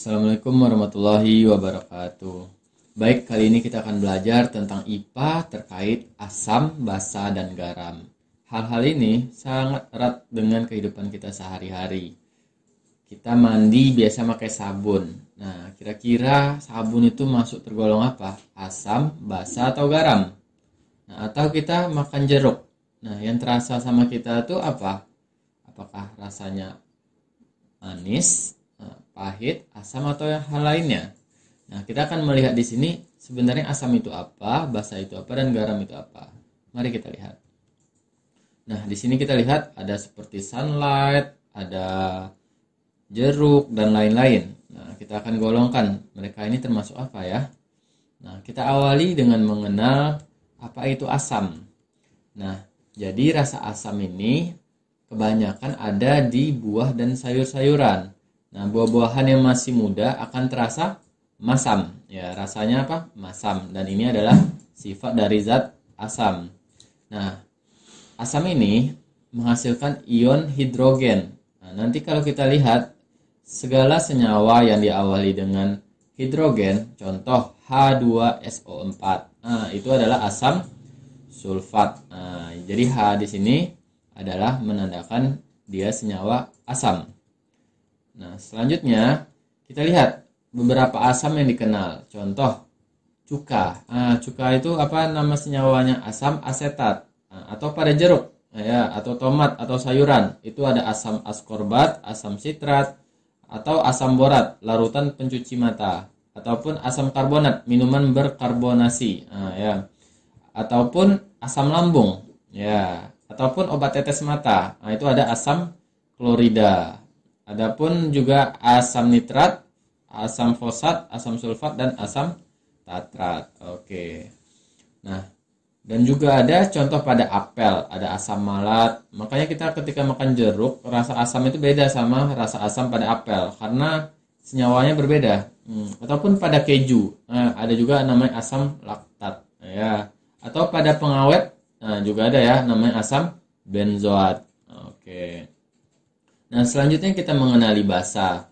Assalamualaikum warahmatullahi wabarakatuh. Baik, kali ini kita akan belajar tentang IPA terkait asam, basa, dan garam. Hal-hal ini sangat erat dengan kehidupan kita sehari-hari. Kita mandi biasa pakai sabun. Nah, kira-kira sabun itu masuk tergolong apa? Asam, basa, atau garam? Nah, atau kita makan jeruk. Nah, yang terasa sama kita itu apa? Apakah rasanya manis, pahit, asam, atau hal lainnya? Nah, kita akan melihat di sini sebenarnya asam itu apa, basa itu apa, dan garam itu apa. Mari kita lihat. Nah, di sini kita lihat ada seperti sunlight, ada jeruk, dan lain-lain. Nah, kita akan golongkan mereka ini termasuk apa ya. Nah, kita awali dengan mengenal apa itu asam. Nah, jadi rasa asam ini kebanyakan ada di buah dan sayur-sayuran. Nah, buah-buahan yang masih muda akan terasa masam. Ya, rasanya apa? Masam. Dan ini adalah sifat dari zat asam. Nah, asam ini menghasilkan ion hidrogen. Nah, nanti kalau kita lihat segala senyawa yang diawali dengan hidrogen, contoh H2SO4. Nah, itu adalah asam sulfat. Nah, jadi H di sini adalah menandakan dia senyawa asam. Nah, selanjutnya kita lihat beberapa asam yang dikenal. Contoh cuka. Cuka itu apa nama senyawanya? Asam asetat. Atau pada jeruk, ya, atau tomat atau sayuran itu ada asam askorbat, asam sitrat, atau asam borat, larutan pencuci mata, ataupun asam karbonat, minuman berkarbonasi, ya, ataupun asam lambung, ya, ataupun obat tetes mata. Nah, itu ada asam klorida. Adapun juga asam nitrat, asam fosfat, asam sulfat, dan asam tatrat. Oke. Nah, dan juga ada contoh pada apel, ada asam malat. Makanya kita ketika makan jeruk, rasa asam itu beda sama rasa asam pada apel karena senyawanya berbeda. Ataupun pada keju, ada juga namanya asam laktat, ya. Atau pada pengawet, juga ada ya namanya asam benzoat. Oke. Nah, selanjutnya kita mengenali basa.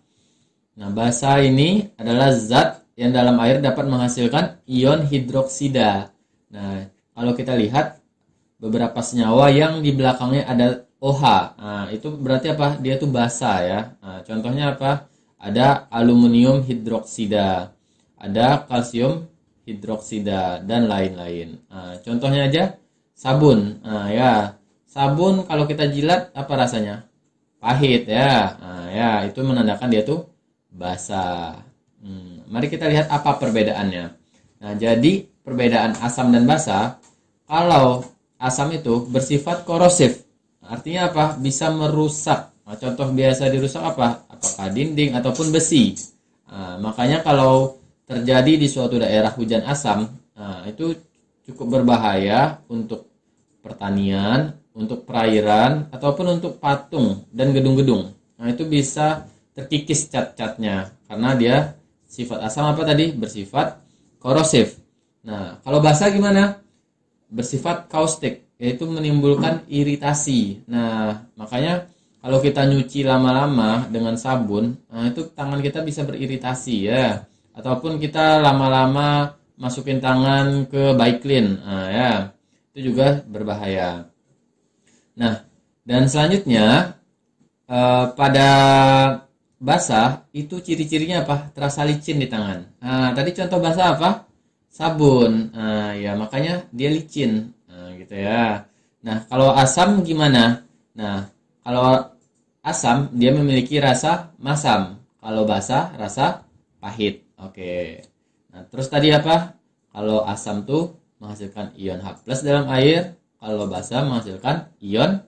Nah, basa ini adalah zat yang dalam air dapat menghasilkan ion hidroksida. Nah, kalau kita lihat beberapa senyawa yang di belakangnya ada OH. Nah, itu berarti apa? Dia itu basa ya. Nah, contohnya apa? Ada aluminium hidroksida, ada kalsium hidroksida, dan lain-lain. Nah, contohnya aja sabun. Nah, ya, sabun kalau kita jilat apa rasanya? Pahit ya. Nah, ya, itu menandakan dia tuh basa. Mari kita lihat apa perbedaannya. Nah, jadi perbedaan asam dan basa, kalau asam itu bersifat korosif. Artinya apa? Bisa merusak. Nah, contoh biasa dirusak apa? Apakah dinding ataupun besi. Nah, makanya kalau terjadi di suatu daerah hujan asam, itu cukup berbahaya untuk pertanian, untuk perairan, ataupun untuk patung dan gedung-gedung. Nah, itu bisa terkikis cat-catnya karena dia sifat asam apa tadi? Bersifat korosif. Nah, kalau basa gimana? Bersifat kaustik, yaitu menimbulkan iritasi. Nah, makanya kalau kita nyuci lama-lama dengan sabun, nah itu tangan kita bisa beriritasi ya. Ataupun kita lama-lama masukin tangan ke Baiklin, ya, itu juga berbahaya. Nah, dan selanjutnya pada basah itu ciri-cirinya apa? Terasa licin di tangan. Nah, tadi contoh basah apa? Sabun. Nah, ya makanya dia licin. Nah, gitu ya. Nah, kalau asam gimana? Nah, kalau asam dia memiliki rasa masam. Kalau basah rasa pahit. Oke. Nah, terus tadi apa? Kalau asam tuh menghasilkan ion H+ dalam air. Kalau basa menghasilkan ion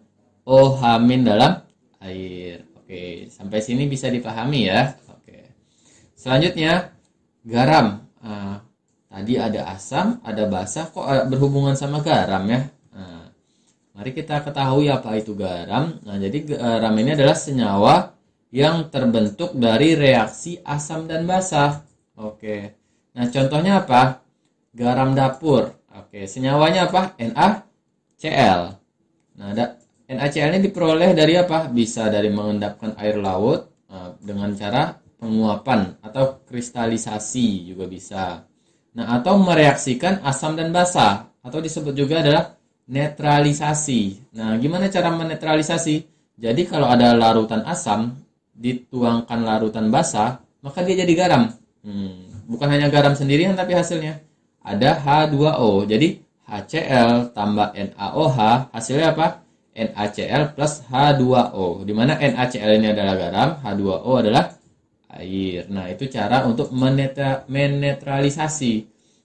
OH- dalam air. Oke, sampai sini bisa dipahami ya. Oke. Selanjutnya garam. Tadi ada asam, ada basa, kok berhubungan sama garam ya? Mari kita ketahui apa itu garam. Nah, jadi garam ini adalah senyawa yang terbentuk dari reaksi asam dan basa. Oke. Nah, contohnya apa? Garam dapur. Oke, senyawanya apa? NaCl. Nah, NaCl ini diperoleh dari apa? Bisa dari mengendapkan air laut dengan cara penguapan atau kristalisasi juga bisa. Nah, atau mereaksikan asam dan basa atau disebut juga adalah netralisasi. Nah, gimana cara menetralisasi? Jadi kalau ada larutan asam dituangkan larutan basa, maka dia jadi garam. Bukan hanya garam sendirian tapi hasilnya ada H2O. Jadi HCl tambah NaOH hasilnya apa? NaCl plus H2O. Di mana NaCl ini adalah garam, H2O adalah air. Nah, itu cara untuk menetralisasi.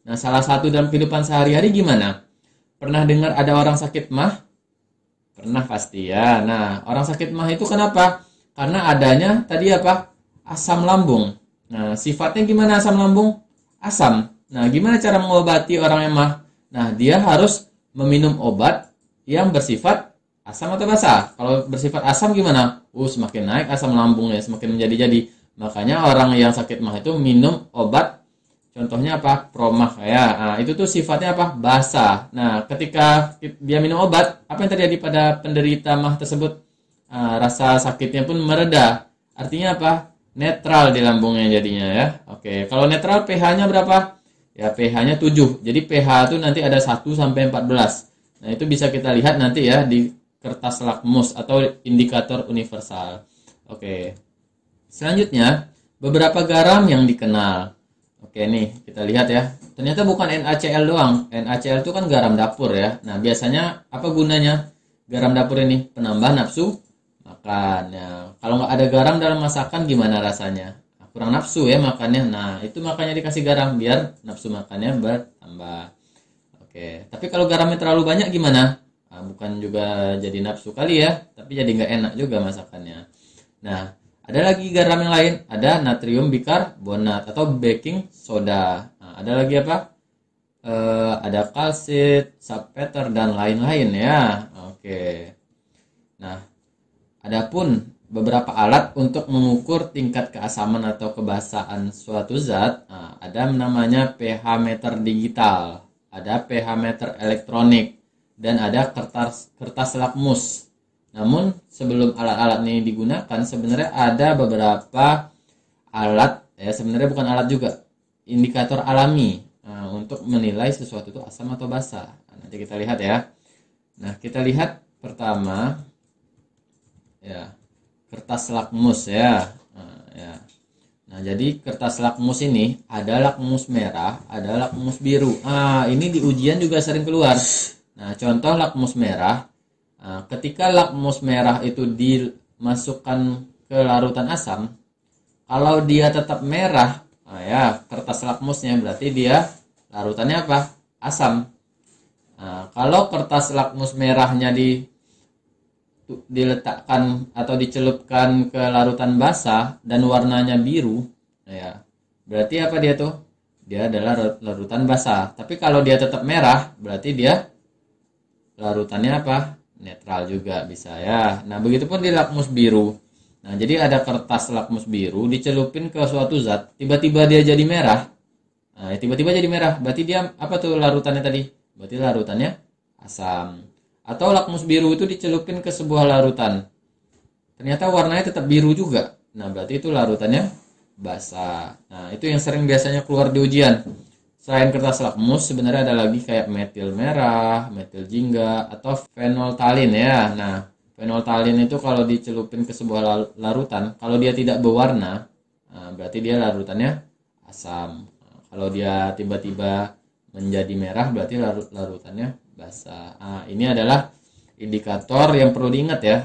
Nah, salah satu dalam kehidupan sehari-hari gimana? Pernah dengar ada orang sakit mah? Pernah pasti ya. Nah, orang sakit mah itu kenapa? Karena adanya tadi apa? Asam lambung. Nah, sifatnya gimana asam lambung? Asam. Nah, gimana cara mengobati orang yang mah? Nah, dia harus meminum obat yang bersifat asam atau basa. Kalau bersifat asam gimana? Semakin naik asam lambungnya, semakin menjadi-jadi. Makanya orang yang sakit mah itu minum obat, contohnya apa? Promah ya. Nah, itu tuh sifatnya apa? Basa. Nah, ketika dia minum obat, apa yang terjadi pada penderita mah tersebut? Rasa sakitnya pun mereda. Artinya apa? Netral di lambungnya jadinya ya. Oke, kalau netral pH-nya berapa? Ya, pH-nya 7. Jadi pH itu nanti ada 1 sampai 14. Nah, itu bisa kita lihat nanti ya di kertas lakmus atau indikator universal. Oke. Selanjutnya, beberapa garam yang dikenal. Oke nih, kita lihat ya. Ternyata bukan NaCl doang. NaCl itu kan garam dapur ya. Nah, biasanya apa gunanya garam dapur ini? Penambah nafsu makan. Ya, kalau nggak ada garam dalam masakan gimana rasanya? Kurang nafsu ya makannya. Nah, itu makanya dikasih garam biar nafsu makannya bertambah. Oke, tapi kalau garamnya terlalu banyak gimana? Bukan juga jadi nafsu kali ya, tapi jadi nggak enak juga masakannya. Nah, ada lagi garam yang lain, ada natrium bikarbonat atau baking soda. Nah, ada lagi apa? Ada kalsit, salpeter dan lain-lain ya. Oke. Nah, adapun beberapa alat untuk mengukur tingkat keasaman atau kebasaan suatu zat, ada namanya pH meter digital, ada pH meter elektronik, dan ada kertas lakmus. Namun sebelum alat-alat ini digunakan sebenarnya ada beberapa alat ya, sebenarnya bukan alat juga, indikator alami untuk menilai sesuatu itu asam atau basa. Nanti kita lihat ya. Nah, kita lihat pertama ya, kertas lakmus ya. Nah, jadi kertas lakmus ini ada lakmus merah, ada lakmus biru. Ini di ujian juga sering keluar. Nah, contoh lakmus merah. Ketika lakmus merah itu dimasukkan ke larutan asam, kalau dia tetap merah, ya kertas lakmusnya berarti dia larutannya apa? Asam. Kalau kertas lakmus merahnya diletakkan atau dicelupkan ke larutan basah dan warnanya biru, ya berarti apa dia tuh? Dia adalah larutan basah. Tapi kalau dia tetap merah, berarti dia larutannya apa? Netral juga bisa ya. Nah, begitupun di lakmus biru. Nah, jadi ada kertas lakmus biru dicelupin ke suatu zat, tiba-tiba dia jadi merah. Nah, tiba-tiba jadi merah, berarti dia apa tuh larutannya tadi? Berarti larutannya asam. Atau lakmus biru itu dicelupin ke sebuah larutan, ternyata warnanya tetap biru juga. Nah, berarti itu larutannya basa. Nah, itu yang sering biasanya keluar di ujian. Selain kertas lakmus, sebenarnya ada lagi kayak metil merah, metil jingga, atau fenoltalin ya. Nah, fenoltalin itu kalau dicelupin ke sebuah larutan, kalau dia tidak berwarna, berarti dia larutannya asam. Kalau dia tiba-tiba menjadi merah, berarti larutannya basa. Ini adalah indikator yang perlu diingat ya.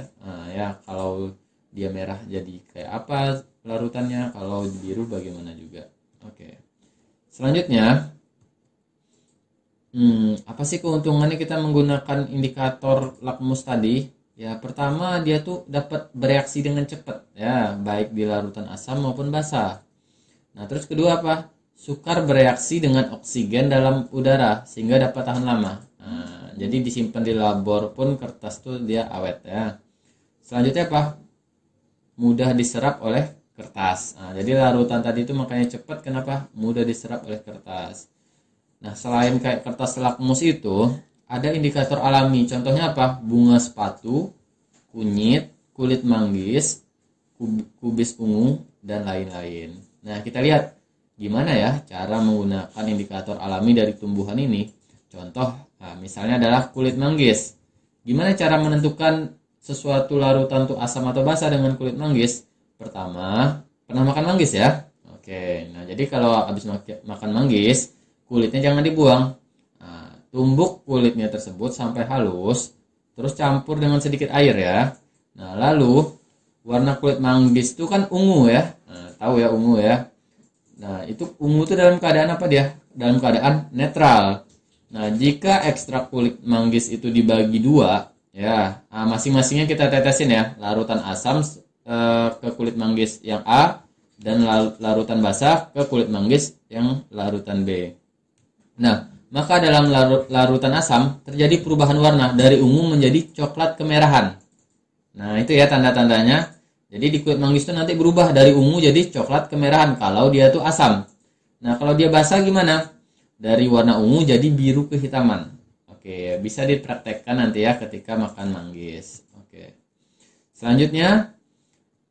Ya, kalau dia merah jadi kayak apa larutannya, kalau biru bagaimana juga. Oke. Selanjutnya, apa sih keuntungannya kita menggunakan indikator lakmus tadi? Ya, pertama dia tuh dapat bereaksi dengan cepat ya, baik di larutan asam maupun basa. Nah, terus kedua apa? Sukar bereaksi dengan oksigen dalam udara sehingga dapat tahan lama. Jadi disimpan di labor pun kertas tuh dia awet ya. Selanjutnya apa? Mudah diserap oleh kertas. Jadi larutan tadi itu makanya cepat, kenapa? Mudah diserap oleh kertas. Nah, selain kayak kertas lakmus itu, ada indikator alami. Contohnya apa? Bunga sepatu, kunyit, kulit manggis, kubis ungu, dan lain-lain. Nah, kita lihat gimana ya cara menggunakan indikator alami dari tumbuhan ini. Contoh, misalnya adalah kulit manggis. Gimana cara menentukan sesuatu larutan itu asam atau basa dengan kulit manggis? Pertama, pernah makan manggis ya? Oke, nah jadi kalau habis makan manggis, kulitnya jangan dibuang. Nah, tumbuk kulitnya tersebut sampai halus, terus campur dengan sedikit air ya. Nah, lalu warna kulit manggis itu kan ungu ya. Nah, tahu ya ungu ya. Nah, itu ungu itu dalam keadaan apa dia? Dalam keadaan netral. Nah, jika ekstrak kulit manggis itu dibagi dua, ya, masing-masingnya kita tetesin ya. Larutan asam ke kulit manggis yang A dan larutan basah ke kulit manggis yang larutan B. Nah, maka dalam larutan asam terjadi perubahan warna dari ungu menjadi coklat kemerahan. Nah, itu ya tanda-tandanya. Jadi di kulit manggis itu nanti berubah dari ungu jadi coklat kemerahan kalau dia tuh asam. Nah, kalau dia basah gimana? Dari warna ungu jadi biru kehitaman. Oke, bisa dipraktekkan nanti ya ketika makan manggis. Oke. Selanjutnya,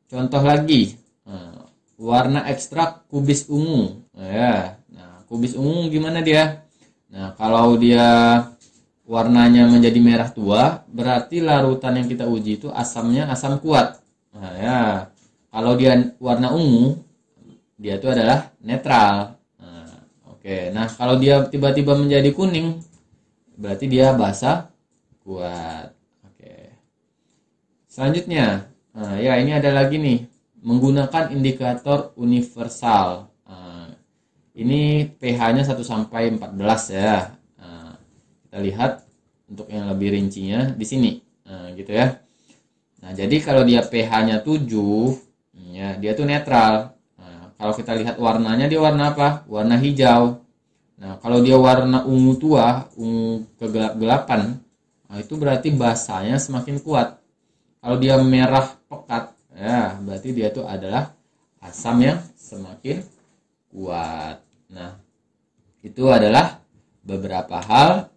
contoh lagi. Warna ekstrak kubis ungu. Ya. Nah, kubis ungu gimana dia? Nah, kalau dia warnanya menjadi merah tua, berarti larutan yang kita uji itu asamnya asam kuat. Nah, ya. Kalau dia warna ungu, dia itu adalah netral. Nah, oke. Nah, kalau dia tiba-tiba menjadi kuning, berarti dia basa kuat. Oke. Selanjutnya, ya ini ada lagi nih, menggunakan indikator universal. Ini pH-nya 1 sampai 14 ya. Kita lihat untuk yang lebih rincinya di sini. Gitu ya. Nah, jadi kalau dia pH-nya 7, ya, dia tuh netral. Nah, kalau kita lihat warnanya, dia warna apa? Warna hijau. Nah, kalau dia warna ungu tua, ungu kegelap-gelapan, nah itu berarti basanya semakin kuat. Kalau dia merah pekat, ya, berarti dia tuh adalah asam yang semakin kuat. Nah, itu adalah beberapa hal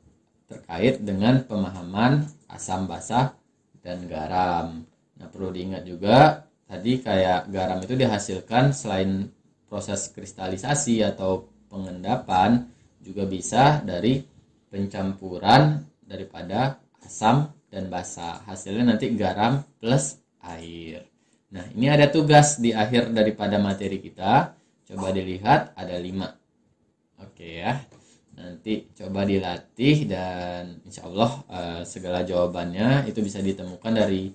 terkait dengan pemahaman asam basa dan garam. Nah, perlu diingat juga tadi kayak garam itu dihasilkan selain proses kristalisasi atau pengendapan, juga bisa dari pencampuran daripada asam dan basa. Hasilnya nanti garam plus air. Nah, ini ada tugas di akhir daripada materi kita. Coba dilihat, ada 5. Oke ya. Nanti coba dilatih dan insya Allah segala jawabannya itu bisa ditemukan dari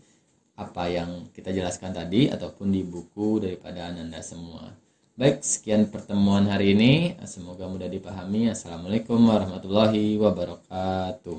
apa yang kita jelaskan tadi ataupun di buku daripada Ananda semua. Baik, sekian pertemuan hari ini. Semoga mudah dipahami. Assalamualaikum warahmatullahi wabarakatuh.